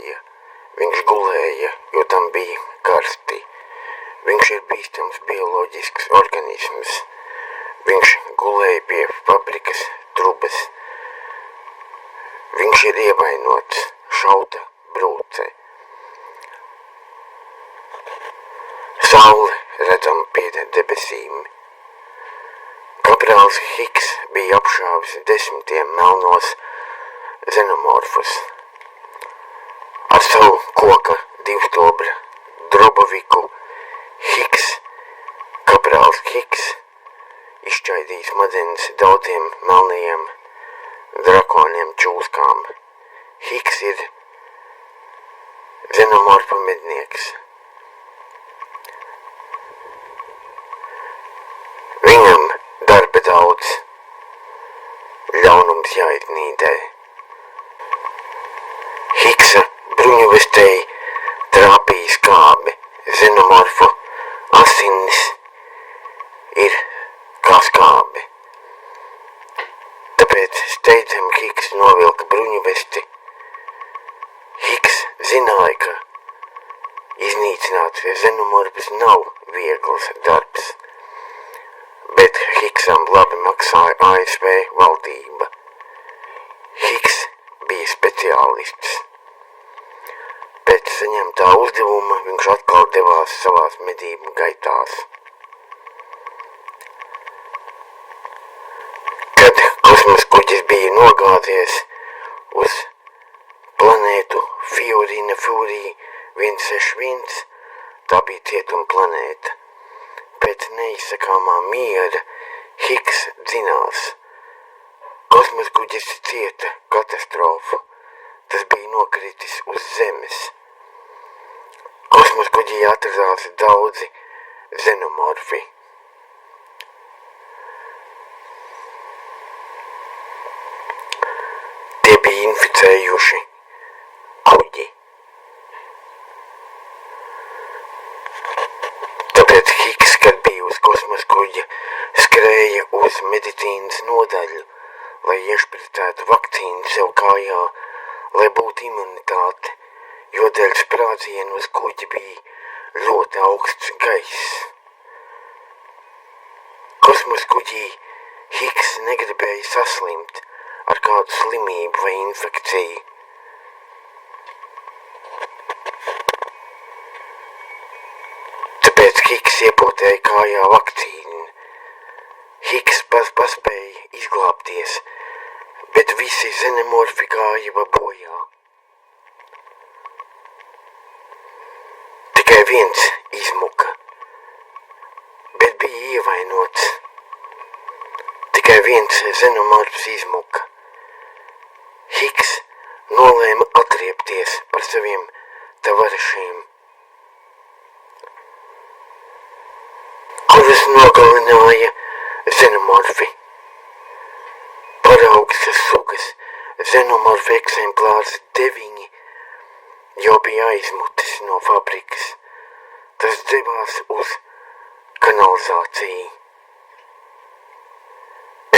gulēja. Viņš gulēja, jo tam bija karsti. Viņš ir bīstams bioloģisks organisms. Viņš gulēja pie fabrikas trubas. Viņš ir ievainots, šauta brūce. Saule redzama pie debesīm. Kaprāls Hiks bija apšāvis 10 melnos xenomorfus. Ar savu koka divstobra droboviku Kaprāls Hiks izšķaidīja smadzenes daudziem melnajiem drakoniem čūskām. Hiks ir xenomorfa mednieks. Viņam darba daudz, ļaunums jāiznīdē. Hiksa bruņuvestēji trāpīja skābi, xenomorfu asinis ir kā skābi. Tāpēc steidzami Hiks novilka bruņuvesti. Hiks zināja, ka iznīcināt xenomorfus nav viegls darbs. Bet Hiksam labi maksāja ASV valdība. Hiks bija speciālists. Pēc saņemtā uzdevuma viņš atkal devās savās medību gaitās. Kad kosmosa kuģis bija nogāzies uz planētu Fiorina Furija 161, tā bija cietuma planēta. Pēc neizsakāmā miera Hiks dzinās. Kosmosa kuģis cieta katastrofu. Tas bija nokritis uz Zemes. Kosmosa kuģī atradās daudzi xenomorfi. Tie bija inficējuši kuģi. Tāpēc Hiks, kad bija uz kosmosa kuģa, skrēja uz medicīnas nodaļu, lai iešpritētu vakcīnu sev kājā, lai būtu imunitāte, jo dēļ sprādzienu uz kuģa bija ļoti augsts gaiss. Kosmosa kuģī Hiks negribēja saslimt ar kādu slimību vai infekciju. Tāpēc Hiks iepotēja kājā vakcīnu. Hiks paspēja izglābties, bet visi xenomorfi gāja bojā. Tikai viens izmuka, bet bija ievainots. Tikai viens xenomorfs izmuka. Hiks nolēma atriepties par saviem tavarešiem, kurus nogalināja xenomorfi. Paraugstas sugas xenomorfa eksemplārs 9 jau bija aizmutis no fabrikas. Tas devās uz kanalizāciju.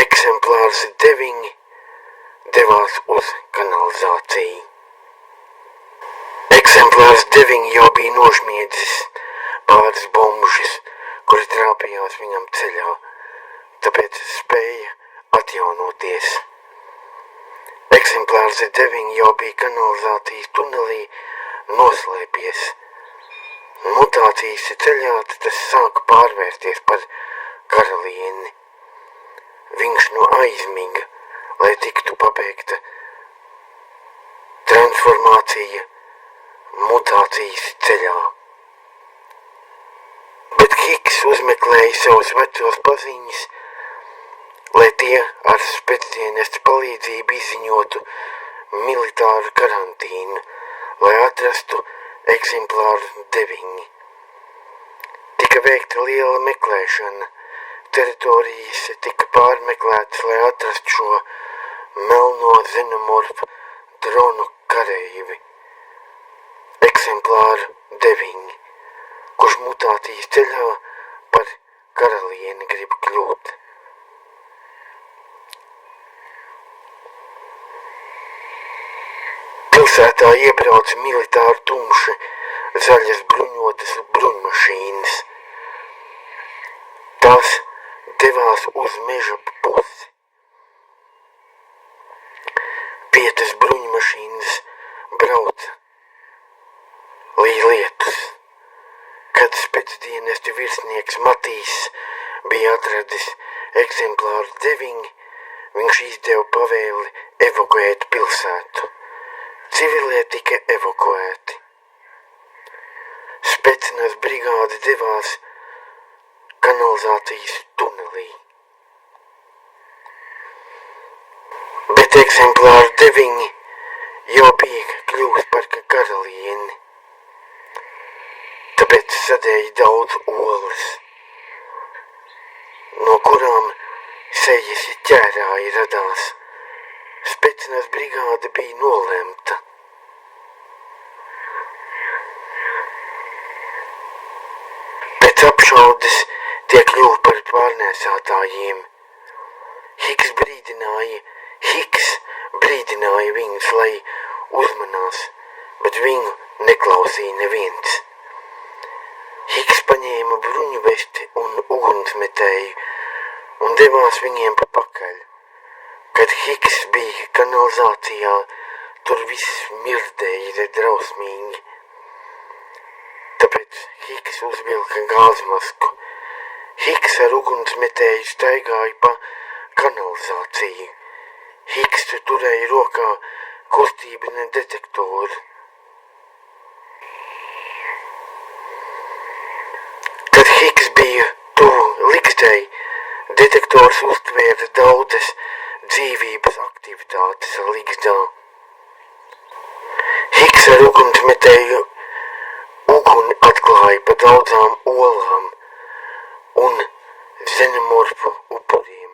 Eksemplārs 9 devās uz kanalizāciju. Eksemplārs 9 jau bija nožmiedzis pāris bombušas, kuri trāpījās viņam ceļā, tāpēc spēja atjaunoties. Eksemplārs 9 jau bija kanalizācijas tunelī noslēpies. Mutācijas ceļā tas sāka pārvērsties par karalieni. Viņš no aizmiga, lai tiktu pabeigta transformācija mutācijas ceļā. Bet Hiks uzmeklēja savus vecos paziņas, lai tie ar spēcdienestu palīdzību izziņotu militāru karantīnu, lai atrastu eksemplāru 9. Tika veikta liela meklēšana, teritorijas tika pārmeklētas, lai atrastu šo melno xenomorfu dronu kareivi. Eksemplāru 9. Kurš mutācijas ceļā par karalieni grib kļūt. Pilsētā iebrauca militāri tumši zaļas bruņotas bruņmašīnas. Tās devās uz meža pusi. 5 bruņmašīnas brauca līdz lietus. Kad spēcdienesta virsnieks Matīs bija atradis eksemplāru 9, viņš izdeva pavēli evakuēt pilsētu. Civilie tika evakuēti. Spēcināts brigāde devās kanalizācijas tunelī. Bet eksemplāru 9 jau bija kļuvis par karalieni. Tāpēc sadēja daudz olas, no kurām sejas ķērāji radās. Spēcināts brigāde bija nolemta. Pēc apšaudes tie kļuva par pārnēsātājiem. Hiks brīdināja viņus, lai uzmanās, bet viņu neklausīja neviens. Hiks paņēma bruņvesti un ugunsmetēju un devās viņiem pa pakaļ. Kad Hiks bija kanalizācijā, tur viss mirdēja drausmīgi. Tāpēc Hiks uzvilka gāzmasku. Hiks ar ugunsmetēju staigāja pa kanalizāciju. Hiks turēja rokā kustības detektoru. Kad Hiks bija tuvu ligzdei, detektors uztvēra daudzas dzīvības aktivitātes ligzdā. Hiks ar ugunsmetēju uguni atklāja pa daudzām olām un xenomorfu upuriem.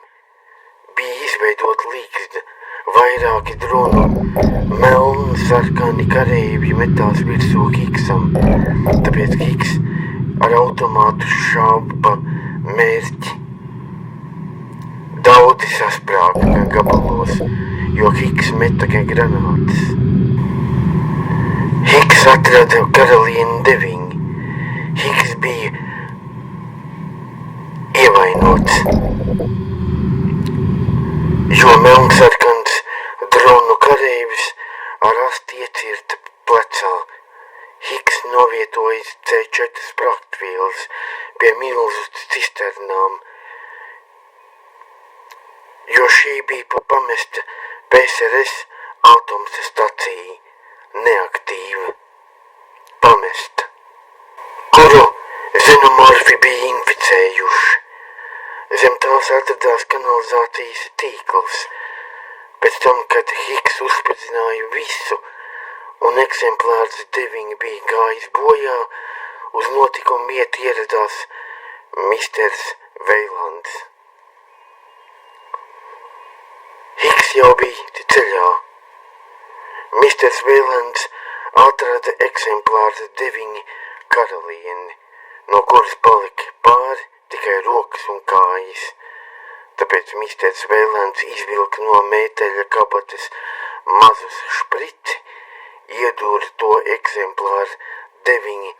Bija izveidot ligzda, vairāki dronu, melni sarkani kareivji metās virsū Hiksam, tāpēc Hiks ar automātu šāva pa mērķi. Daudzi sasprāga gabalos, jo Hiks meta granātas. Hiks atrada karalieni 9. Hiks bija ievainots, jo melnsarkans dronu kareivis ar asti iecirta plecā. Hiks novietoja C4 sprāgstvielas pie milzu cisternām, jo šī bija pamesta PSRS atomstacija, neaktīva, pamesta, kuru xenomorfi bija inficējuši. Zem tās atradās kanalizācijas tīkls. Pēc tam, kad Hiks uzspridzināja visu un eksemplārs 9 bija gājis bojā, uz notikumu vietu ieradās misters Veilands. Hiks jau bija ceļā. Misters Veilands atrada eksemplārs 9 karalieni, no kuras palika pāri tikai rokas un kājas. Tāpēc misters Veilands izvilka no mēteļa kabatas mazus špriti, iedūra to eksemplāru 9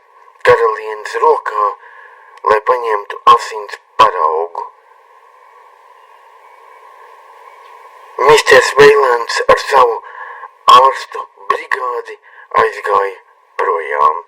karalienes rokā, lai paņemtu asins paraugu. Misters Veilands ar savu ārstu brigādi aizgāja projām.